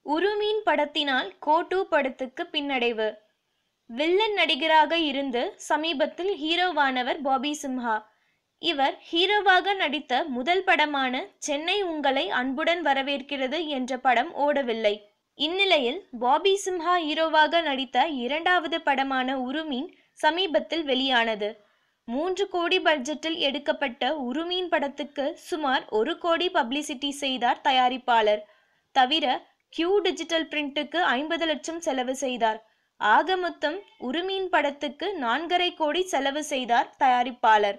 உருமீன் படத்தினால் கோ2 படத்துக்கு பின்னடைவு. வில்லன் நடிகராக இருந்து சமீபத்தில் ஹீரோவானவர் பாபி சிம்ஹா. இவர் ஹீரோவாக நடித்த முதல் படமான சென்னை உங்களை அன்புடன் வரவேற்கிறது என்ற படம் ஓடவில்லை. இந்நிலையில் பாபி சிம்ஹா ஹீரோவாக நடித்த இரண்டாவது படமான உருமீன் சமீபத்தில் வெளியானது. 3 கோடி பட்ஜெட்டில் எடுக்கப்பட்ட உருமீன் படத்துக்கு சுமார் 1 கோடி பப்ளிசிட்டி செய்தார் தயாரிப்பாளர். தவிர கியூ டிஜிட்டல் பிரிண்ட்டுக்கு 50 லட்சம் செலவு செய்தார். ஆக மொத்தம் உருமீன் படத்துக்கு 4.5 கோடி செலவு செய்தார் தயாரிப்பாளர்.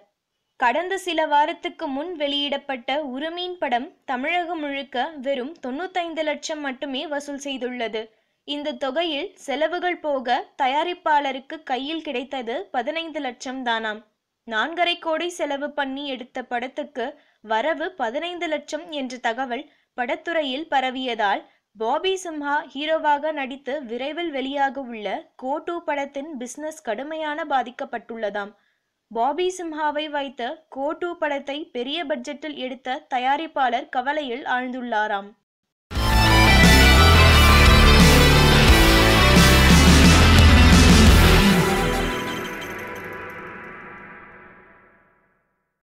கடந்த சில வாரத்துக்கு முன் வெளியிடப்பட்ட உருமீன் படம் தமிழகம் முழுக்க வெறும் 95 லட்சம் மட்டுமே வசூல் செய்துள்ளது. இந்த தொகையில் செலவுகள் போக தயாரிப்பாளருக்கு கையில் கிடைத்தது 15 லட்சம் தானாம். 4.5 கோடி செலவு பண்ணி எடுத்த படத்துக்கு வரவு 15 லட்சம் என்ற தகவல் படத்துறையில் பரவியதால் பாபி சிம்ஹா ஹீரோவாக நடித்து விரைவில் வெளியாக உள்ள கோ2 படத்தின் பிசினஸ் கடுமையான பாதிக்கப்பட்டுள்ளதாம். பாபி சிம்ஹாவை வைத்த கோ2 படத்தை பெரிய பட்ஜெட்டில் எடுத்த தயாரிப்பாளர் கவலையில் ஆழ்ந்துள்ளாராம்.